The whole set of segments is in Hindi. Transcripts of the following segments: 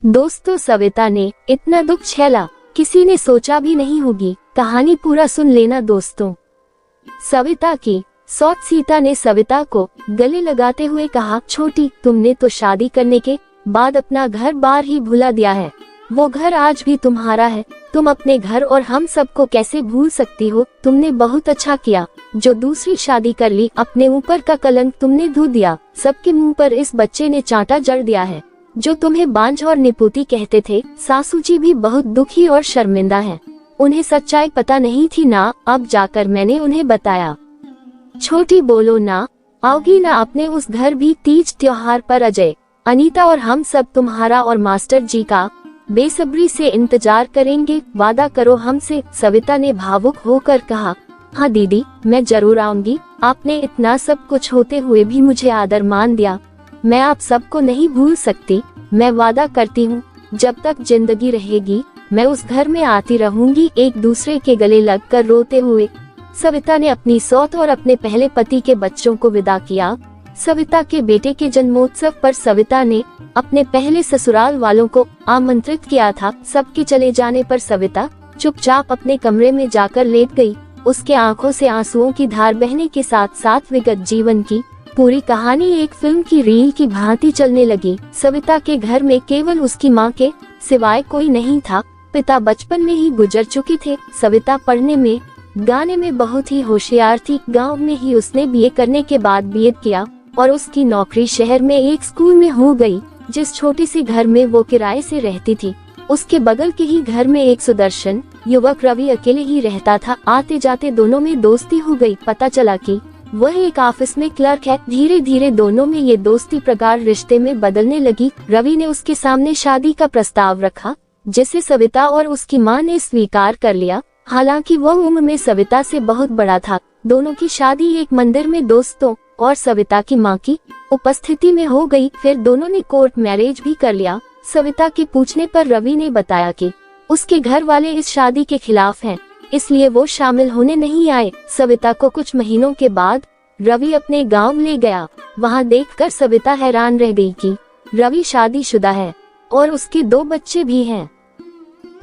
दोस्तों, सविता ने इतना दुख झेला किसी ने सोचा भी नहीं होगी। कहानी पूरा सुन लेना दोस्तों। सविता की सौत सीता ने सविता को गले लगाते हुए कहा, छोटी, तुमने तो शादी करने के बाद अपना घर बार ही भुला दिया है। वो घर आज भी तुम्हारा है। तुम अपने घर और हम सबको कैसे भूल सकती हो? तुमने बहुत अच्छा किया जो दूसरी शादी कर ली। अपने ऊपर का कलंक तुमने धो दिया। सबके मुंह पर इस बच्चे ने चांटा जड़ दिया है। जो तुम्हें बांझ और निपुती कहते थे, सासू जी भी बहुत दुखी और शर्मिंदा हैं। उन्हें सच्चाई पता नहीं थी ना, अब जाकर मैंने उन्हें बताया। छोटी, बोलो ना, आओगी ना अपने उस घर भी तीज त्योहार पर? अजय, अनीता और हम सब तुम्हारा और मास्टर जी का बेसब्री से इंतजार करेंगे। वादा करो हमसे। सविता ने भावुक होकर कहा, हाँ दीदी, मैं जरूर आऊंगी। आपने इतना सब कुछ होते हुए भी मुझे आदर मान दिया। मैं आप सबको नहीं भूल सकती। मैं वादा करती हूँ, जब तक जिंदगी रहेगी मैं उस घर में आती रहूंगी। एक दूसरे के गले लगकर रोते हुए सविता ने अपनी सौत और अपने पहले पति के बच्चों को विदा किया। सविता के बेटे के जन्मोत्सव पर सविता ने अपने पहले ससुराल वालों को आमंत्रित किया था। सबके चले जाने पर सविता चुपचाप अपने कमरे में जाकर लेट गई। उसके आंखों से आंसुओं की धार बहने के साथ साथ विगत जीवन की पूरी कहानी एक फिल्म की रील की भांति चलने लगी। सविता के घर में केवल उसकी मां के सिवाय कोई नहीं था। पिता बचपन में ही गुजर चुके थे। सविता पढ़ने में गाने में बहुत ही होशियार थी। गांव में ही उसने बीए करने के बाद बीएड किया और उसकी नौकरी शहर में एक स्कूल में हो गई। जिस छोटी सी घर में वो किराए से रहती थी, उसके बगल के ही घर में एक सुदर्शन युवक रवि अकेले ही रहता था। आते जाते दोनों में दोस्ती हो गई। पता चला कि वह एक ऑफिस में क्लर्क है। धीरे धीरे दोनों में ये दोस्ती प्रगाढ़ रिश्ते में बदलने लगी। रवि ने उसके सामने शादी का प्रस्ताव रखा, जिसे सविता और उसकी मां ने स्वीकार कर लिया। हालांकि वह उम्र में सविता से बहुत बड़ा था। दोनों की शादी एक मंदिर में दोस्तों और सविता की मां की उपस्थिति में हो गई। फिर दोनों ने कोर्ट मैरिज भी कर लिया। सविता के पूछने पर रवि ने बताया कि उसके घर वाले इस शादी के खिलाफ हैं, इसलिए वो शामिल होने नहीं आए। सविता को कुछ महीनों के बाद रवि अपने गांव ले गया। वहां देखकर सविता हैरान रह गई कि रवि शादीशुदा है और उसके 2 बच्चे भी हैं।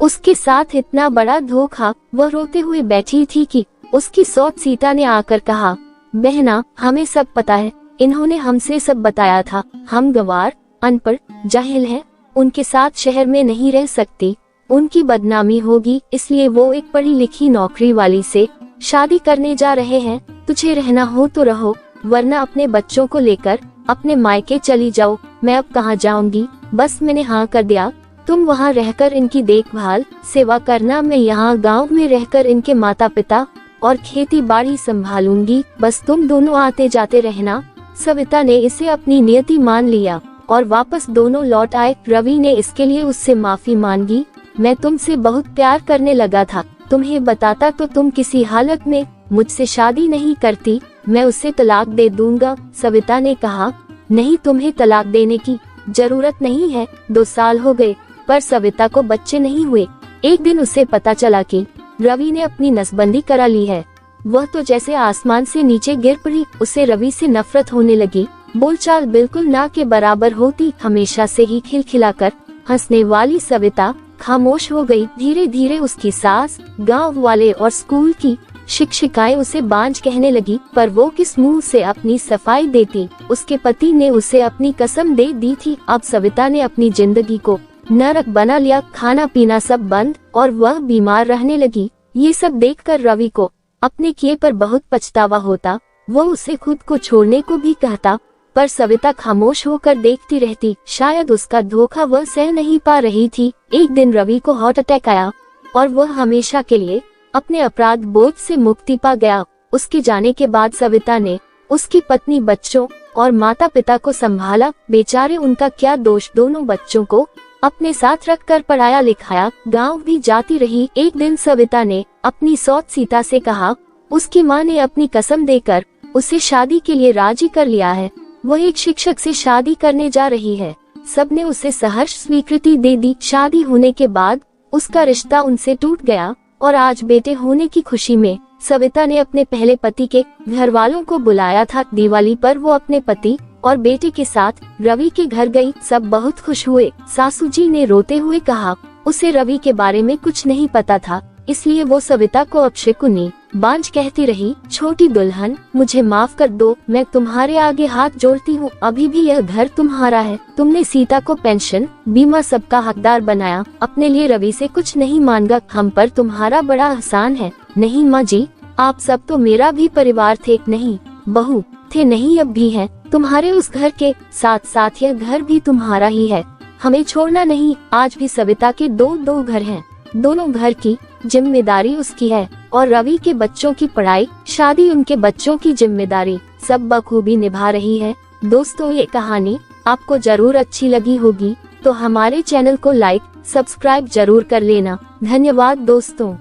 उसके साथ इतना बड़ा धोखा। वह रोते हुए बैठी थी कि उसकी सौत सीता ने आकर कहा, बहना, हमें सब पता है। इन्होंने हमसे सब बताया था। हम गंवार, अनपढ़, जाहिल हैं। उनके साथ शहर में नहीं रह सकती, उनकी बदनामी होगी। इसलिए वो एक पढ़ी लिखी नौकरी वाली से शादी करने जा रहे हैं। तुझे रहना हो तो रहो, वरना अपने बच्चों को लेकर अपने मायके चली जाओ। मैं अब कहाँ जाऊंगी? बस मैंने हाँ कर दिया। तुम वहाँ रहकर इनकी देखभाल सेवा करना। मैं यहाँ गांव में रहकर इनके माता पिता और खेती बाड़ी संभालूंगी। बस तुम दोनों आते जाते रहना। सविता ने इसे अपनी नियति मान लिया और वापस दोनों लौट आए। रवि ने इसके लिए उससे माफी मांगी। मैं तुमसे बहुत प्यार करने लगा था। तुम्हें बताता तो तुम किसी हालत में मुझसे शादी नहीं करती। मैं उसे तलाक दे दूंगा। सविता ने कहा, नहीं, तुम्हें तलाक देने की जरूरत नहीं है। 2 साल हो गए पर सविता को बच्चे नहीं हुए। एक दिन उसे पता चला कि रवि ने अपनी नसबंदी करा ली है। वह तो जैसे आसमान से नीचे गिर पड़ी। उसे रवि से नफरत होने लगी। बोलचाल बिल्कुल ना के बराबर होती। हमेशा से ही खिलखिलाकर हंसने वाली सविता खामोश हो गई। धीरे धीरे उसकी सास, गांव वाले और स्कूल की शिक्षिकाएं उसे बांझ कहने लगी। पर वो किस मुंह से अपनी सफाई देती? उसके पति ने उसे अपनी कसम दे दी थी। अब सविता ने अपनी जिंदगी को नरक बना लिया। खाना पीना सब बंद और वह बीमार रहने लगी। ये सब देखकर रवि को अपने किए पर बहुत पछतावा होता। वो उसे खुद को छोड़ने को भी कहता, पर सविता खामोश होकर देखती रहती। शायद उसका धोखा वह सह नहीं पा रही थी। एक दिन रवि को हार्ट अटैक आया और वह हमेशा के लिए अपने अपराध बोध से मुक्ति पा गया। उसके जाने के बाद सविता ने उसकी पत्नी, बच्चों और माता पिता को संभाला। बेचारे, उनका क्या दोष? दोनों बच्चों को अपने साथ रखकर पढ़ाया लिखाया। गांव भी जाती रही। एक दिन सविता ने अपनी सौत सीता से कहा, उसकी मां ने अपनी कसम देकर उसे शादी के लिए राजी कर लिया है। वह एक शिक्षक से शादी करने जा रही है। सबने उसे सहर्ष स्वीकृति दे दी। शादी होने के बाद उसका रिश्ता उनसे टूट गया और आज बेटे होने की खुशी में सविता ने अपने पहले पति के घर वालों को बुलाया था। दिवाली पर वो अपने पति और बेटे के साथ रवि के घर गई। सब बहुत खुश हुए। सासू जी ने रोते हुए कहा, उसे रवि के बारे में कुछ नहीं पता था, इसलिए वो सविता को अपशकुनी बांझ कहती रही। छोटी दुल्हन, मुझे माफ कर दो, मैं तुम्हारे आगे हाथ जोड़ती हूँ। अभी भी यह घर तुम्हारा है। तुमने सीता को पेंशन, बीमा सबका हकदार बनाया, अपने लिए रवि से कुछ नहीं मांगा। हम पर तुम्हारा बड़ा एहसान है। नहीं माँ जी, आप सब तो मेरा भी परिवार थे। नहीं बहू थे, नहीं अब भी हैं। तुम्हारे उस घर के साथ साथ यह घर भी तुम्हारा ही है। हमें छोड़ना नहीं। आज भी सविता के दो घर हैं। दोनों घर की जिम्मेदारी उसकी है और रवि के बच्चों की पढ़ाई, शादी, उनके बच्चों की जिम्मेदारी सब बखूबी निभा रही है। दोस्तों, ये कहानी आपको जरूर अच्छी लगी होगी, तो हमारे चैनल को लाइक, सब्सक्राइब जरूर कर लेना। धन्यवाद दोस्तों।